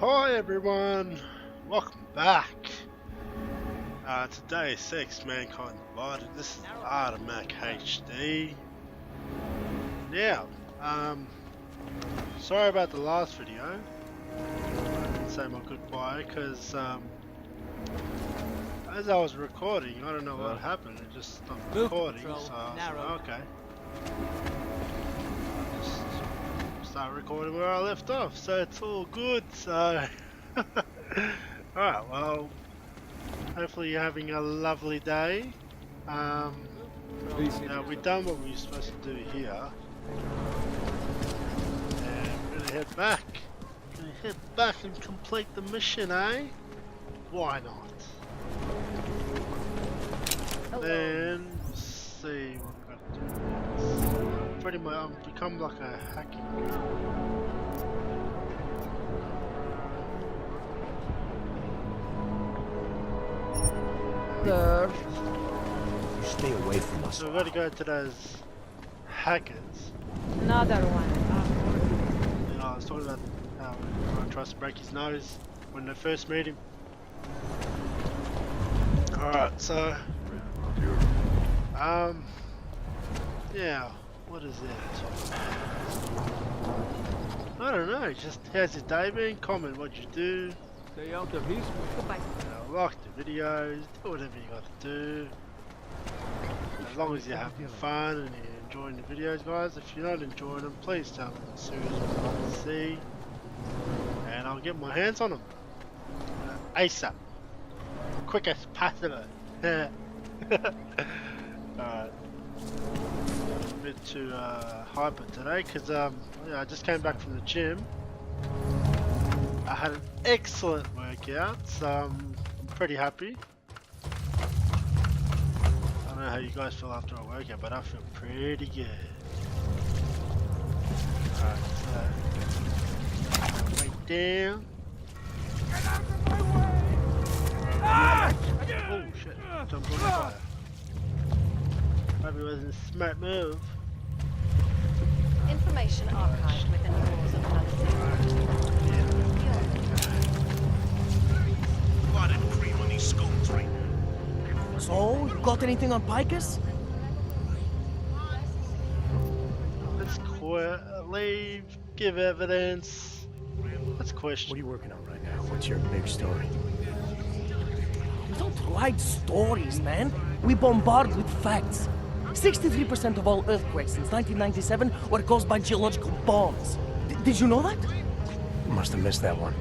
Hi everyone, welcome back. Today 6 Mankind Divided. This is ArtamacHD. Now, sorry about the last video. I didn't say my goodbye because as I was recording, I don't know what happened. It just stopped recording. So I was like, okay. Start recording where I left off, so it's all good. So alright, well, hopefully you're having a lovely day. Now we've done what we were supposed to do here, and we're gonna head back. And complete the mission, eh? Why not? Then we'll see what we've got to do next. Pretty much, I've become like a hacking girl. Stay away from us. So we've got to go to those hackers. Another one. You know, I was talking about how everyone tries to break his nose when they first meet him. Alright, so yeah, what is that? I don't know, just how's your day been? Comment what you do. Stay out of his Goodbye. Like the videos, do whatever you got to do. As long as you're having fun and you're enjoying the videos, guys. If you're not enjoying them, please tell me the series I'd like to see, and I'll get my hands on them ASAP, quick as possible. Alright, a bit too hyper today because yeah, I just came back from the gym. I had an excellent workout, so I'm pretty happy. I don't know how you guys feel after a workout, but I feel pretty good. Alright, so right down. Get out of my way! Ah! Oh shit, jumped on the fire. Probably wasn't a smart move. Information archived within the walls of another system. Blood and cream on these scones right now. So, you got anything on Picus? Let's leave, give evidence. Let's question. What are you working on right now? What's your big story? We don't write stories, man. We bombard with facts. 63% of all earthquakes since 1997 were caused by geological bombs. Did you know that? Must have missed that one.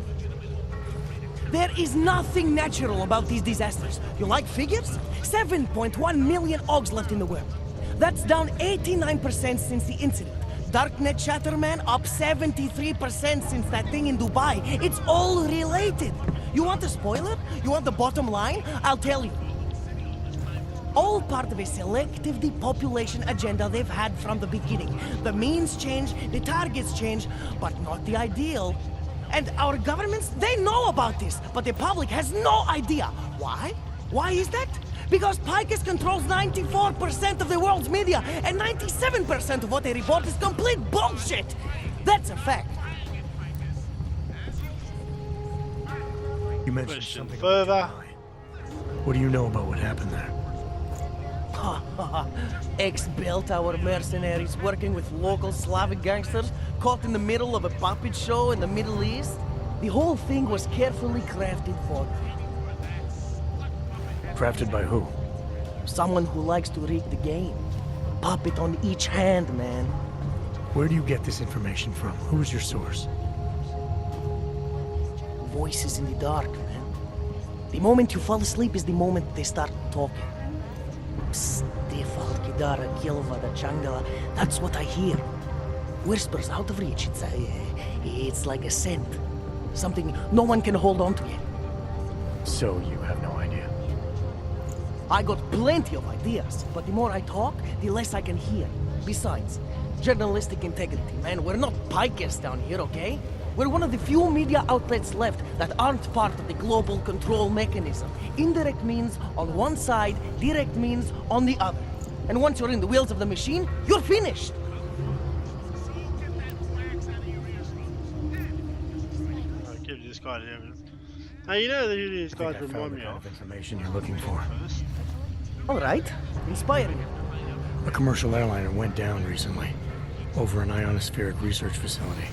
There is nothing natural about these disasters. You like figures? 7.1 million Oggs left in the world. That's down 89% since the incident. Darknet chatter, man, up 73% since that thing in Dubai. It's all related. You want a spoiler? You want the bottom line? I'll tell you. All part of a selective depopulation agenda they've had from the beginning. The means change, the targets change, but not the ideal. And our governments, they know about this, but the public has no idea. Why? Why is that? Because Picus controls 94% of the world's media, and 97% of what they report is complete bullshit. That's a fact. You mentioned Question something further. about Dubai. What do you know about what happened there? Ex-bell tower mercenaries working with local Slavic gangsters caught in the middle of a puppet show in the Middle East. The whole thing was carefully crafted for them. Crafted by who? Someone who likes to rig the game. Puppet on each hand, man. Where do you get this information from? Who's your source? Voices in the dark, man. The moment you fall asleep is the moment they start talking. That's what I hear. Whispers out of reach. It's like a scent. Something no one can hold on to yet. So you have no idea. I got plenty of ideas, but the more I talk, the less I can hear. Besides, journalistic integrity, man. We're not Picus down here, okay? We're one of the few media outlets left that aren't part of the global control mechanism. Indirect means on one side, direct means on the other. And once you're in the wheels of the machine, you're finished. guy the evidence. Now you know who these I think guys I found remind the me kind of of information you're looking for. first. All right, inspiring. A commercial airliner went down recently, over an ionospheric research facility.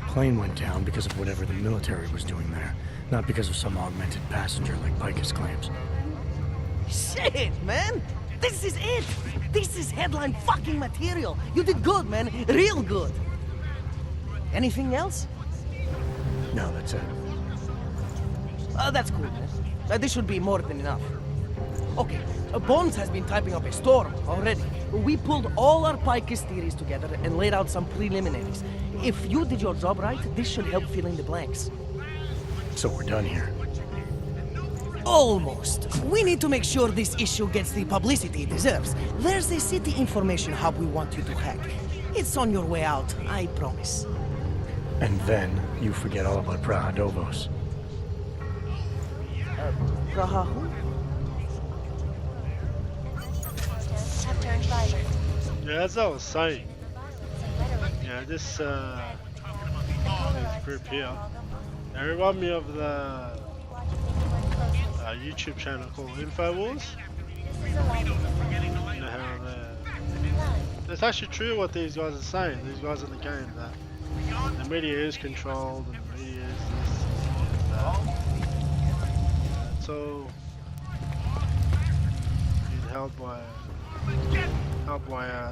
Plane went down because of whatever the military was doing there, not because of some augmented passenger like Picus claims. Shit, man! This is it! This is headline fucking material! You did good, man. Real good. Anything else? No, that's it. That's cool, man. This should be more than enough. Okay, Bones has been typing up a storm already. We pulled all our Picus theories together and laid out some preliminaries. If you did your job right, this should help fill in the blanks. So we're done here. Almost. We need to make sure this issue gets the publicity it deserves. There's a city information hub we want you to hack. It's on your way out, I promise. And then you forget all about Prahadovos. Praha who? Yeah, as I was saying. Yeah, this group here. They remind me of the YouTube channel called InfoWars. You know how it's actually true what these guys are saying. These guys in the game that the media is controlled and the media is this and that. It's all being held by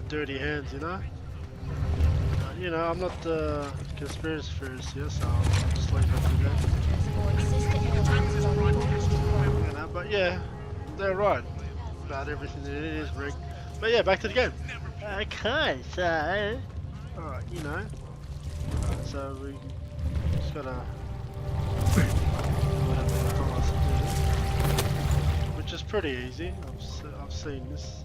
dirty hands, you know. You know, I'm not the conspiracy theorist here, so I'll just leave it to that. You know, but yeah, they're right about everything that it is rigged. But yeah, back to the game. Okay, so alright, you know. So we just gotta whatever they tell us to do, which is pretty easy. I've seen this.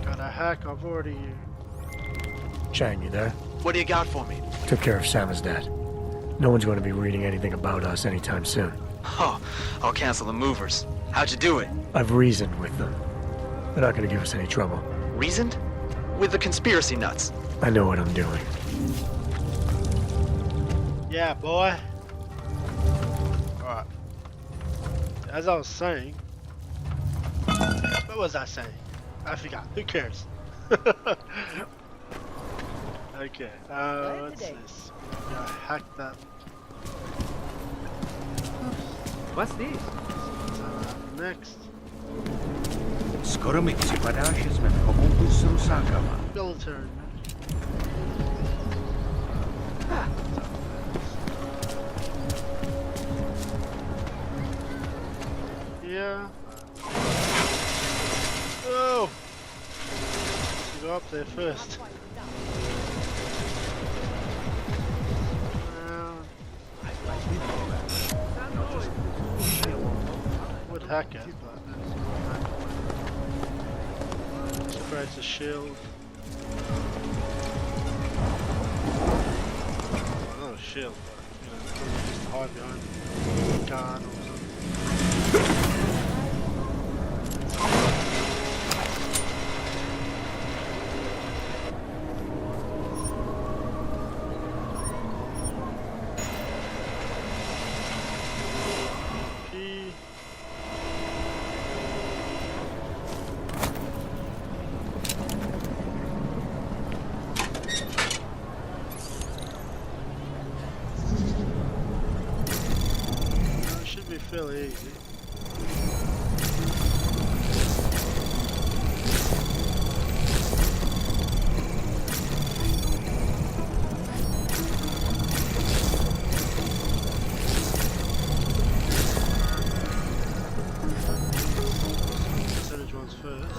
Got a hack. I've already. Chang, you there? What do you got for me? Took care of Samizdat. No one's going to be reading anything about us anytime soon. Oh, I'll cancel the movers. How'd you do it? I've reasoned with them. They're not going to give us any trouble. Reasoned? With the conspiracy nuts. I know what I'm doing. Yeah, boy. Alright. As I was saying. What was I saying? I forgot. Who cares? Okay. What's this? Yeah, hack that. What's this? Next. Skoro mi připadá, že jsme v obou s rusákama. Military. Yeah. Oh! Go up there first. Would hack it, but it creates a shield. Not a shield, but you know, just hide behind a gun or something. Fairly easy. Percentage ones first.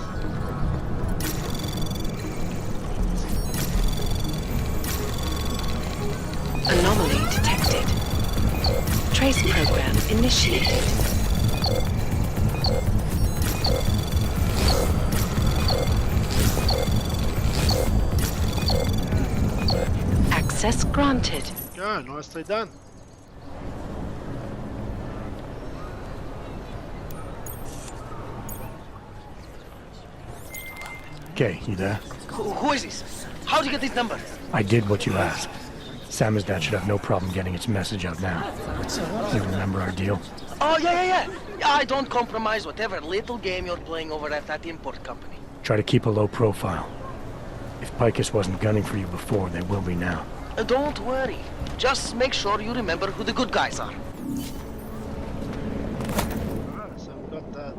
Anomaly detected. Trace program initiated. Access granted. Yeah, nicely done. Okay, you there? Who is this? How'd you get this number? I did what you asked. Samizdat should have no problem getting its message out now. You remember our deal? Oh, yeah. I don't compromise whatever little game you're playing over at that import company. Try to keep a low profile. If Picus wasn't gunning for you before, they will be now. Don't worry. Just make sure you remember who the good guys are. Alright, so we got that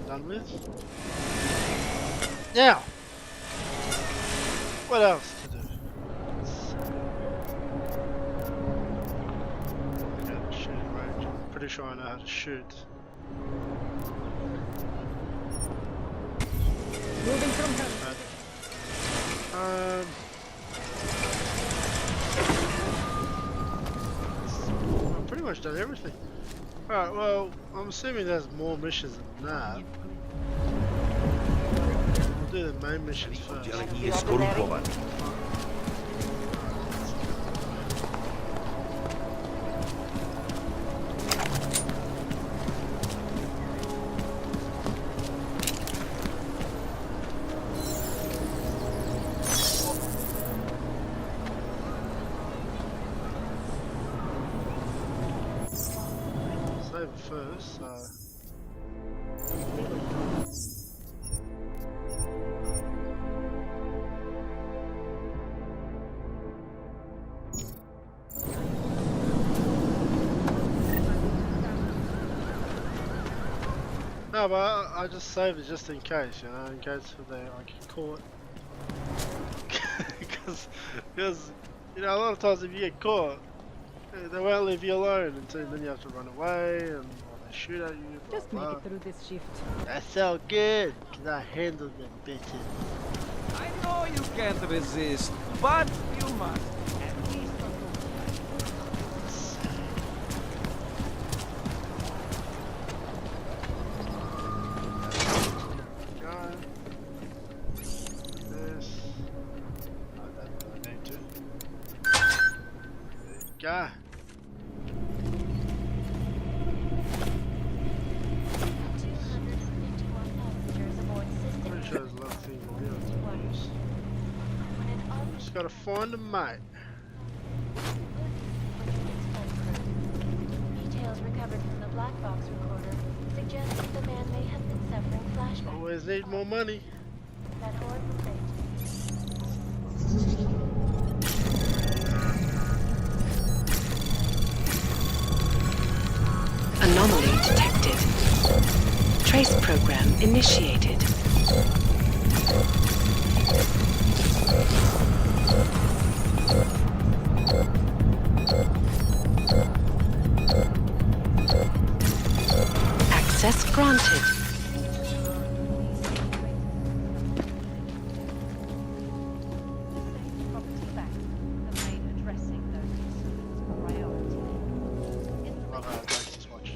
done with. Now, what else to do? Okay, shooting range. I'm pretty sure I know how to shoot. Moving from here. I've pretty much done everything. Alright, well, I'm assuming there's more missions than that. We'll do the main missions first. Oddělení je skorumpované. Save it first, so... No, but I just saved it just in case, you know, in case I get caught. Because, you know, a lot of times if you get caught, they won't leave you alone until then you have to run away and or they shoot at you. Blah, Just make blah. it through this shift. That's so good, because I handled them bitches. I know you can't resist, but you must. Go. Pretty sure there's a lot of things on here to use. Just gotta find a mate. Details recovered from the black box recorder suggest that the man may have been suffering flashbacks. Always need more money. That horrible fate. Anomaly detected. Trace program initiated. Access granted. Property back. The main addressing notice. Priority. Love how I like this watch.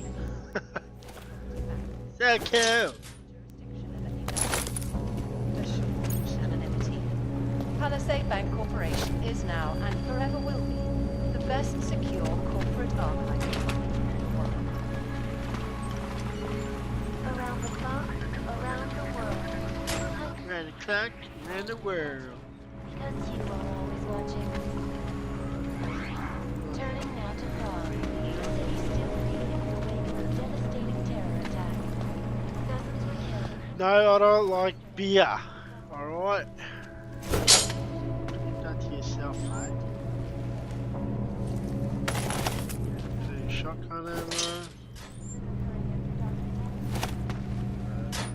So cool. Anonymity. Palisade Bank Corporation is now and forever will be the best secure corporate archive in the world. Around the clock, around the world. Around the clock, around the world. Because you are always watching. Turning now to fog. The city still reeling in the wake of a devastating terror attack. Dozens were killed. No, I don't like beer. Alright. Keep that to yourself, mate. Shotgun ammo.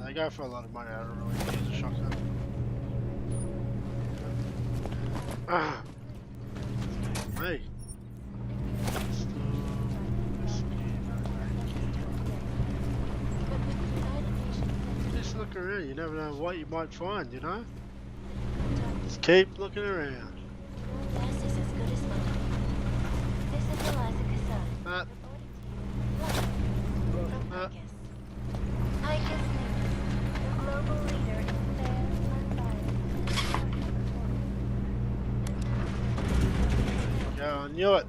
They go for a lot of money, I don't really use a shotgun. Ah. Hey. Just look around, you never know what you might find, you know? Just keep looking around. Your best is as good as mine. This is Eliza Kasai. Reporting to you. From Picus. Picus News, the global leader in fair and Yeah, I knew it.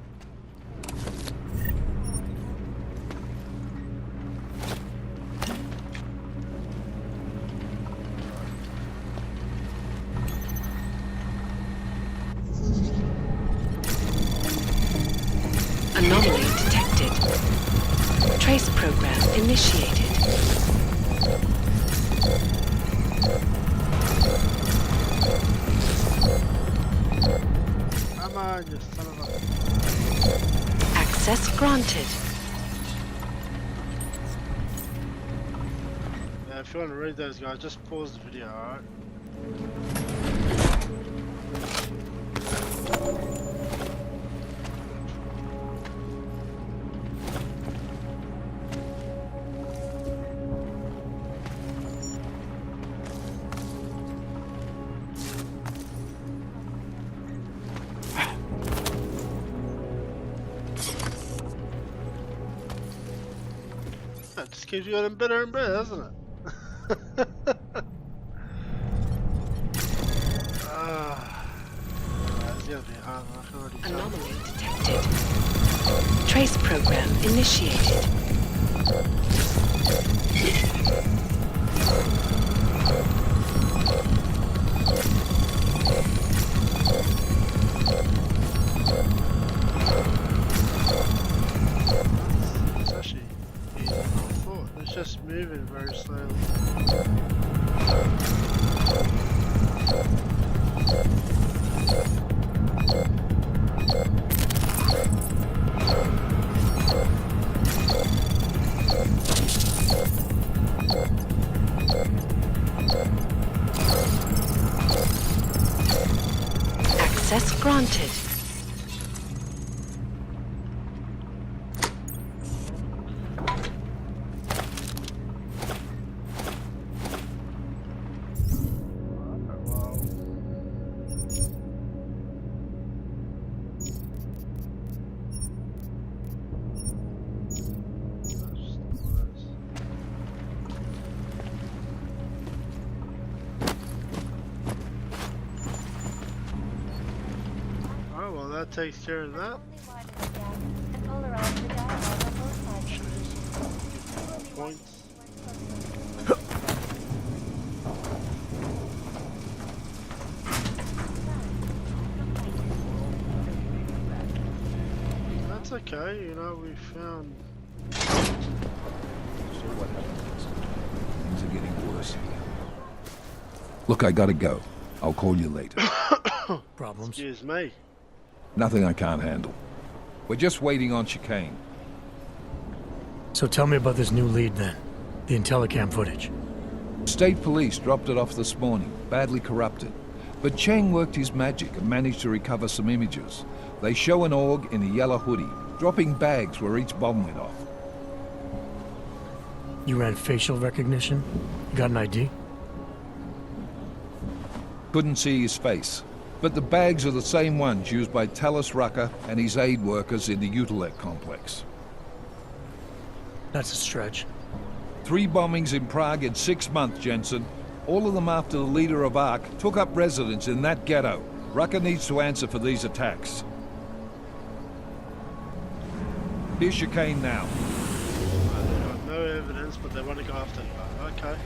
program initiated. Come on, you son of a... Access granted. Yeah, if you want to read those guys, just pause the video, alright? That just keeps you getting better and better, doesn't it? It's gonna be hard, I can already tell. Anomaly detected. Trace program initiated. It's actually easier than I thought. It's just moving very slowly. Access granted. Oh well, that takes care of that. And polarize the dialogue on both sides of the issue. Points. That's okay, you know, we found... So what happens? Things are getting worse here. Look, I gotta go. I'll call you later. Problems? Excuse me. Nothing I can't handle. We're just waiting on chicane. So tell me about this new lead then. The Intellicam footage. State police dropped it off this morning, badly corrupted. But Cheng worked his magic and managed to recover some images. They show an org in a yellow hoodie, dropping bags where each bomb went off. You ran facial recognition? You got an ID? Couldn't see his face. But the bags are the same ones used by Talos Rucker and his aid workers in the Utilec complex. That's a stretch. 3 bombings in Prague in 6 months, Jensen. All of them after the leader of ARC took up residence in that ghetto. Rucker needs to answer for these attacks. Here's chicane now. They've got no evidence, but they want to go after you. Okay.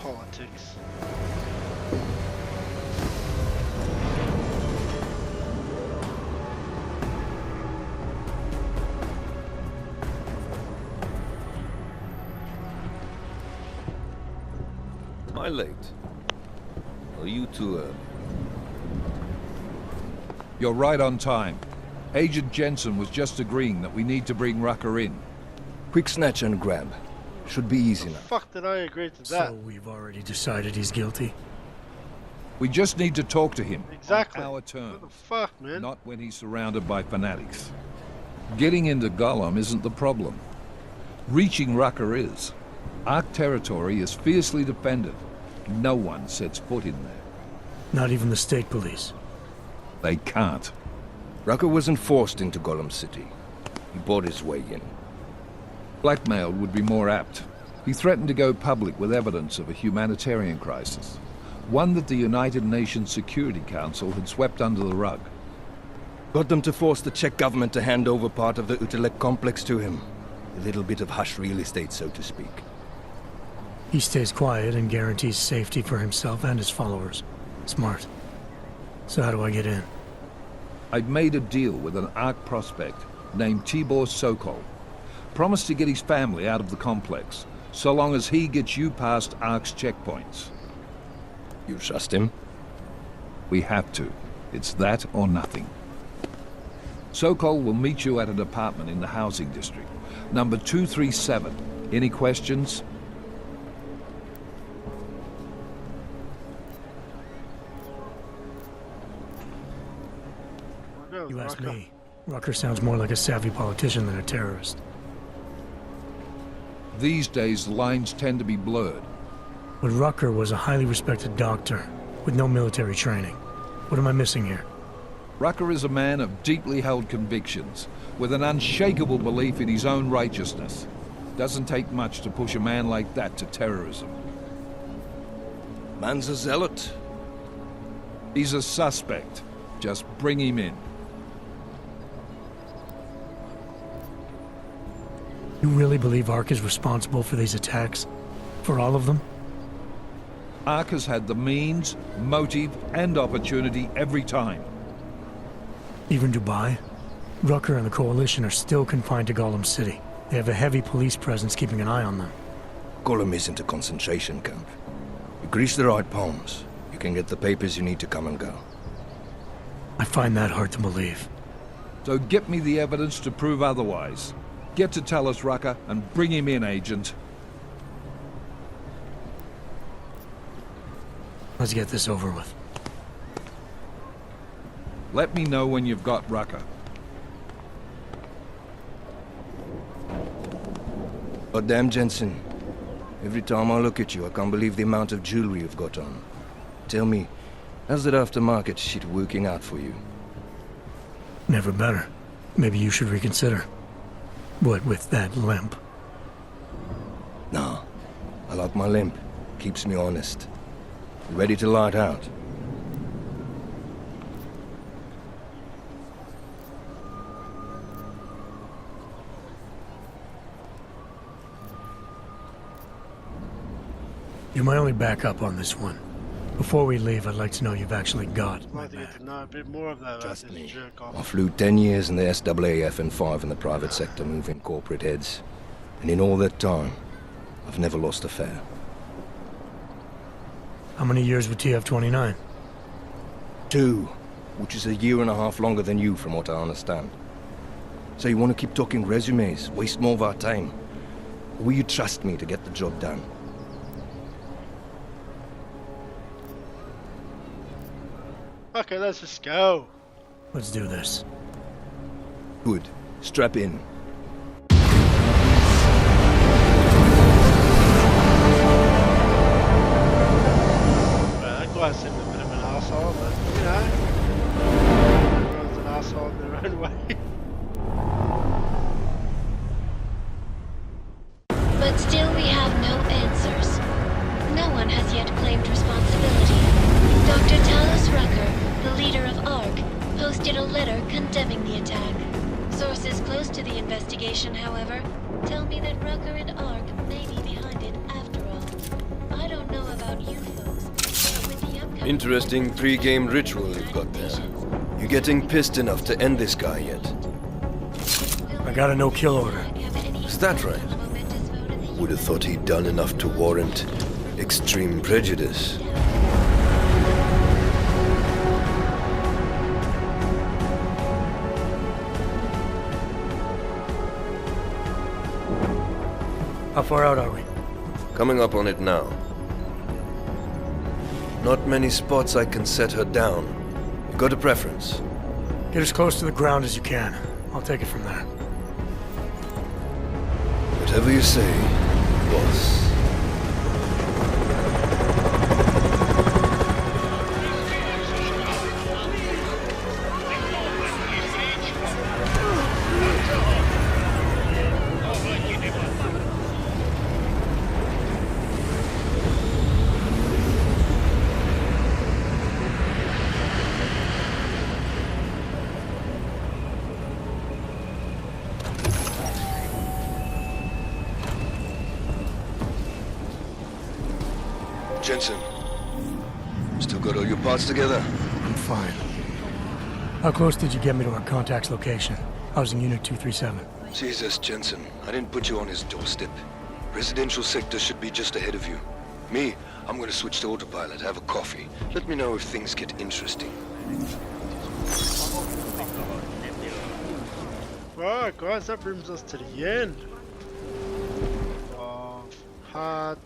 Politics. Am I late? Are you too early? You're right on time. Agent Jensen was just agreeing that we need to bring Rucker in. Quick snatch and grab. Should be easy enough. Fuck did I agree to that? So we've already decided he's guilty? We just need to talk to him. Exactly. On our terms. What the fuck, man? Not when he's surrounded by fanatics. Getting into Gollum isn't the problem. Reaching Rucker is. ARC territory is fiercely defended. No one sets foot in there. Not even the state police? They can't. Rucker wasn't forced into Gollum City. He bought his way in. Blackmail would be more apt. He threatened to go public with evidence of a humanitarian crisis. One that the United Nations Security Council had swept under the rug. Got them to force the Czech government to hand over part of the Utilec complex to him. A little bit of hush real estate, so to speak. He stays quiet and guarantees safety for himself and his followers. Smart. So how do I get in? I'd made a deal with an ARC prospect. named Tibor Sokol. Promised to get his family out of the complex, so long as he gets you past ARC's checkpoints. You trust him? We have to. It's that or nothing. Sokol will meet you at an apartment in the housing district. Number 237. Any questions? You ask me. Rucker sounds more like a savvy politician than a terrorist. These days, lines tend to be blurred. But Rucker was a highly respected doctor, with no military training. What am I missing here? Rucker is a man of deeply held convictions, with an unshakable belief in his own righteousness. Doesn't take much to push a man like that to terrorism. Man's a zealot. He's a suspect. Just bring him in. You really believe ARC is responsible for these attacks? For all of them? ARC has had the means, motive, and opportunity every time. Even Dubai? Rucker and the Coalition are still confined to Gollum City. They have a heavy police presence keeping an eye on them. Gollum isn't a concentration camp. You grease the right palms, you can get the papers you need to come and go. I find that hard to believe. So get me the evidence to prove otherwise. Get to Talus Rucker and bring him in, Agent. Let's get this over with. Let me know when you've got Rucker. God damn, Jensen. Every time I look at you, I can't believe the amount of jewelry you've got on. Tell me, how's that aftermarket shit working out for you? Never better. Maybe you should reconsider. What with that limp? Nah, I like my limp. Keeps me honest. You ready to light out? You're my only backup on this one. Before we leave, I'd like to know you've actually got my I'd like to back. get to know a bit more of that. Trust this me. jerk off. I flew 10 years in the SAAF and 5 in the private sector moving corporate heads. And in all that time, I've never lost a fare. How many years with TF-29? 2, which is a year and a half longer than you from what I understand. So you want to keep talking resumes, waste more of our time? Or will you trust me to get the job done? Okay, let's just go. Let's do this. Good. Strap in. Well, that guy seemed a bit of an asshole, but you know, everyone's an asshole in their own way. But still we have no answers. No one has yet claimed responsibility. Dr. Talus Rucker, the leader of ARC, posted a letter condemning the attack. Sources close to the investigation, however, tell me that Rucker and ARC may be behind it after all. I don't know about you folks, but with the upcoming... Interesting pre-game ritual you've got there. You getting pissed enough to end this guy yet? I got a no-kill order. Is that right? Would have thought he'd done enough to warrant extreme prejudice. How far out are we? Coming up on it now. Not many spots I can set her down. You got a preference? Get as close to the ground as you can. I'll take it from there. Whatever you say, boss. Jensen, still got all your parts together? I'm fine. How close did you get me to our contact's location? I was in Unit 237. Jesus, Jensen, I didn't put you on his doorstep. Residential sector should be just ahead of you. Me, I'm gonna switch to autopilot, have a coffee. Let me know if things get interesting. Alright guys, that brings us to the end of part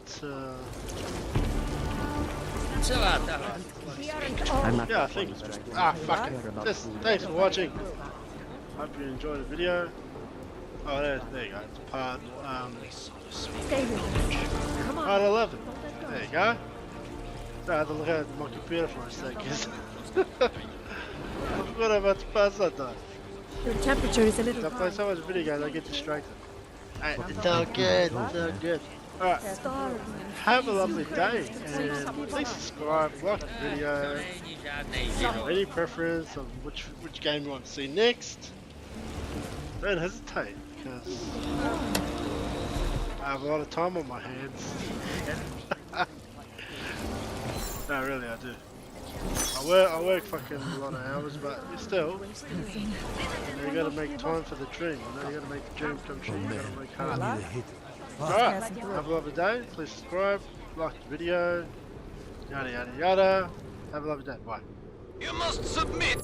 yeah, I think it's just fuck it. Just thanks for watching. Hope you enjoyed the video. Oh there you go, it's part part 11. There you go. So I had to look at my computer for a second. I forgot about to pass that though. Your temperature is a little I play so much video games I get distracted. Hey, it's all good, it's all good. Alright, have a lovely day and please subscribe, like the video. Any preference on which game you want to see next? Don't hesitate because I have a lot of time on my hands. No, really I do. I work fucking a lot of hours, but still, you gotta make time for the dream, you know, you gotta make the dream come true, you gotta make hard. Alright, have a lovely day, please subscribe, like the video, yada yada yada, have a lovely day, bye. You must submit!